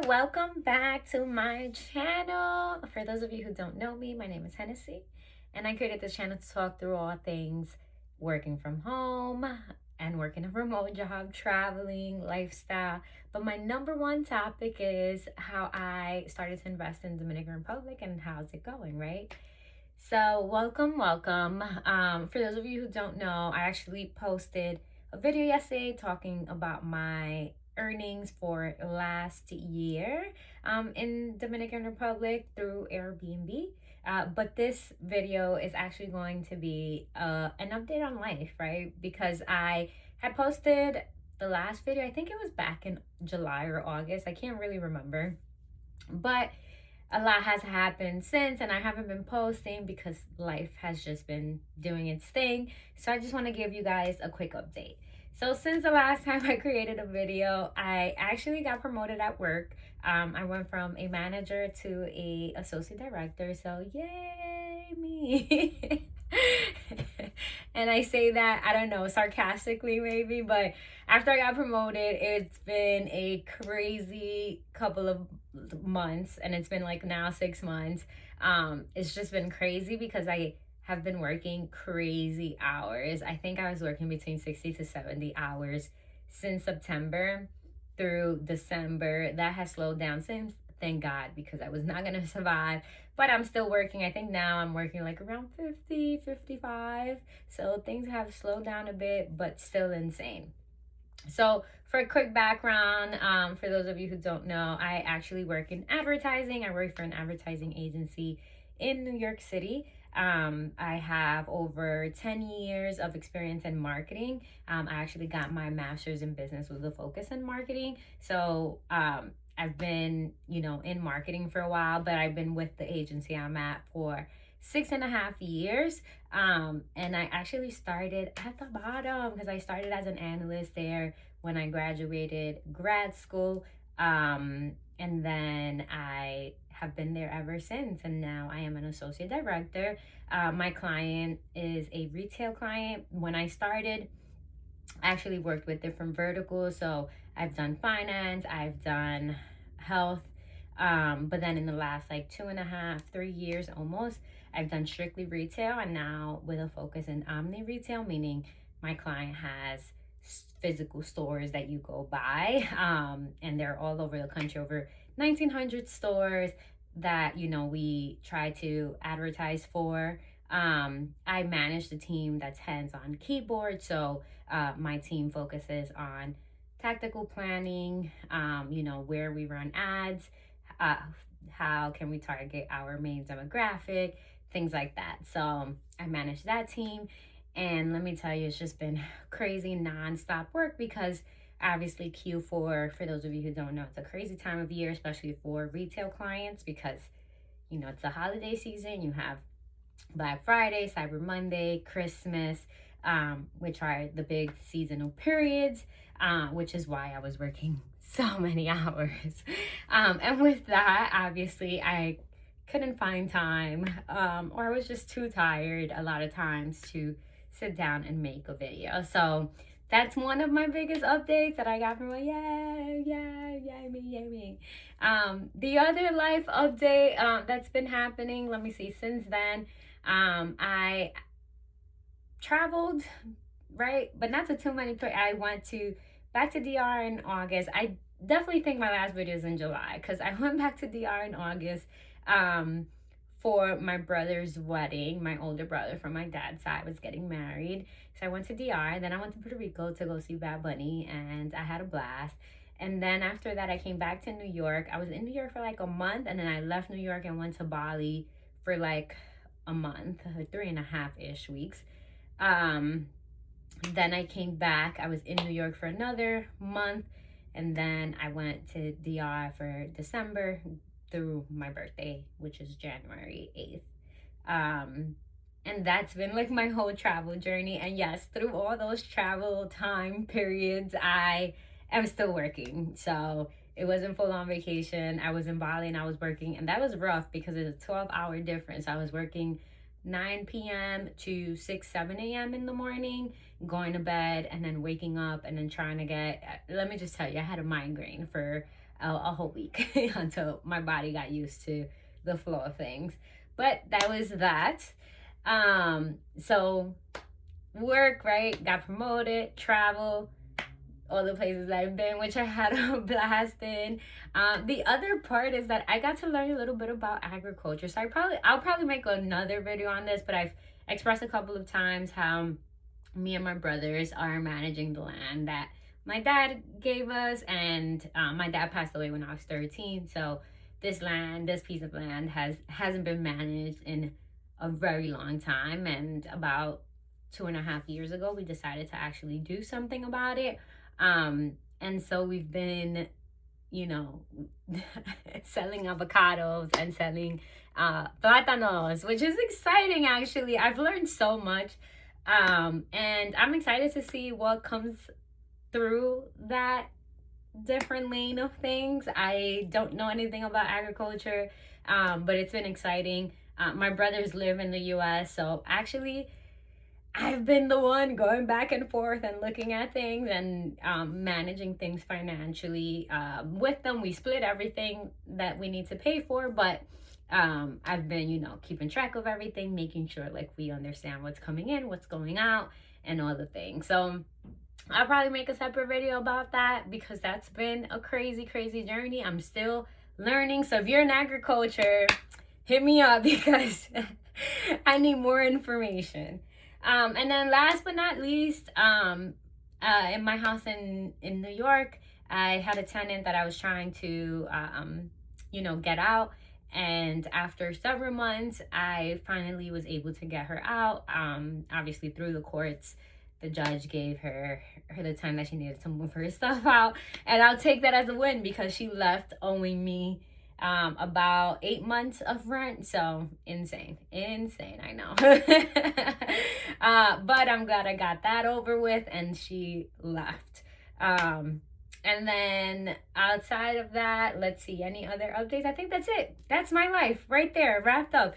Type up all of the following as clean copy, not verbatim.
welcome back to my channel. For those of you who don't know me, my name is Hennessy, and I created this channel to talk through all things working from home and working a remote job, traveling, lifestyle. But my number one topic is how I started to invest in Dominican Republic and how's it going, right? So, welcome. For those of you who don't know, I actually posted a video yesterday talking about my earnings for last year in Dominican Republic through Airbnb. But this video is actually going to be an update on life, right? Because I had posted the last video, I think it was back in July or August, I can't really remember. But a lot has happened since, and I haven't been posting because life has just been doing its thing. So I just want to give you guys a quick update. So since the last time I created a video, I actually got promoted at work. I went from a manager to a associate director. So yay me. And I say that, I don't know, sarcastically maybe, but after I got promoted, it's been a crazy couple of months, and it's been like now 6 months. It's just been crazy because I have been working crazy hours. I think I was working between 60 to 70 hours since September through December. That has slowed down since, thank God, because I was not gonna survive. But I'm still working. I think now I'm working like around 50, 55. So things have slowed down a bit, but still insane. So, for a quick background, for those of you who don't know, I actually work in advertising. I work for an advertising agency in New York City. I have over 10 years of experience in marketing. I actually got my master's in business with a focus in marketing. So, I've been, in marketing for a while, but I've been with the agency I'm at for 6.5 years. And I actually started at the bottom because I started as an analyst there when I graduated grad school. And then I have been there ever since. And now I am an associate director. My client is a retail client. When I started, I actually worked with different verticals. So I've done finance, I've done health. But then in the last like 2.5, 3 years almost, I've done strictly retail, and now with a focus in omni retail, meaning my client has physical stores that you go by, and they're all over the country, over 1,900 stores that we try to advertise for. I manage the team that's hands-on keyboard, so my team focuses on tactical planning, where we run ads, uh, how can we target our main demographic, things like that. So I manage that team. And let me tell you, it's just been crazy nonstop work because obviously Q4, for those of you who don't know, it's a crazy time of year, especially for retail clients because, it's the holiday season. You have Black Friday, Cyber Monday, Christmas, which are the big seasonal periods, which is why I was working so many hours. And with that, obviously, I couldn't find time, or I was just too tired a lot of times to sit down and make a video. So that's one of my biggest updates that I got from yay me. The other life update that's been happening, let me see, since then, I traveled, right? But not to too many places. I went back to DR in August. I definitely think my last video is in July because I went back to DR in August for my brother's wedding. My older brother from my dad's side was getting married. So I went to DR. Then I went to Puerto Rico to go see Bad Bunny, and I had a blast. And then after that, I came back to New York. I was in New York for like a month, and then I left New York and went to Bali for like a month, 3.5-ish weeks. Then I came back. I was in New York for another month, and then I went to DR for December through my birthday, which is January 8th. And that's been like my whole travel journey. And yes, through all those travel time periods, I am still working. So it wasn't full on vacation. I was in Bali and I was working, and that was rough because it's a 12-hour difference. I was working 9 p.m. to 6, 7 a.m. in the morning, going to bed, and then waking up and then trying to let me just tell you, I had a migraine for a whole week until my body got used to the flow of things. But that was that. So work, right? Got promoted, travel, all the places I've been, which I had a blast in. The other part is that I got to learn a little bit about agriculture. So I'll probably make another video on this, but I've expressed a couple of times how me and my brothers are managing the land that my dad gave us, and my dad passed away when I was 13. So this piece of land hasn't been managed in a very long time, and about 2.5 years ago we decided to actually do something about it. And so we've been, you know, selling avocados and selling plátanos, which is exciting. Actually, I've learned so much, and I'm excited to see what comes through that different lane of things. I don't know anything about agriculture, but it's been exciting. My brothers live in the US, so actually I've been the one going back and forth and looking at things and managing things financially with them. We split everything that we need to pay for, but I've been, you know, keeping track of everything, making sure like we understand what's coming in, what's going out, and all the things. So I'll probably make a separate video about that because that's been a crazy, crazy journey. I'm still learning. So if you're in agriculture, hit me up because I need more information. And then last but not least, in my house in New York, I had a tenant that I was trying to, you know, get out. And after several months, I finally was able to get her out. Obviously through the courts, the judge gave her the time that she needed to move her stuff out. And I'll take that as a win because she left owing me about 8 months of rent. So insane, I know. But I'm glad I got that over with and she left. And then outside of that, let's see, any other updates? I think that's it. That's my life right there, wrapped up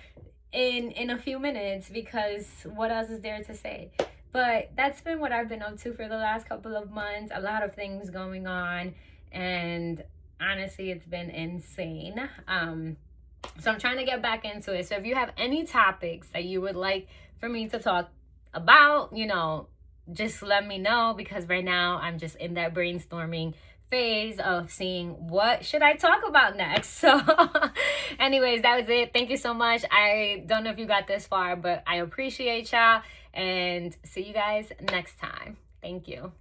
in a few minutes, because what else is there to say? But that's been what I've been up to for the last couple of months. A lot of things going on, and honestly, it's been insane. So I'm trying to get back into it. So if you have any topics that you would like for me to talk about, you know, just let me know, because right now I'm just in that brainstorming phase of seeing what should I talk about next. So anyways, that was it. Thank you so much. I don't know if you got this far, but I appreciate y'all, and see you guys next time. Thank you.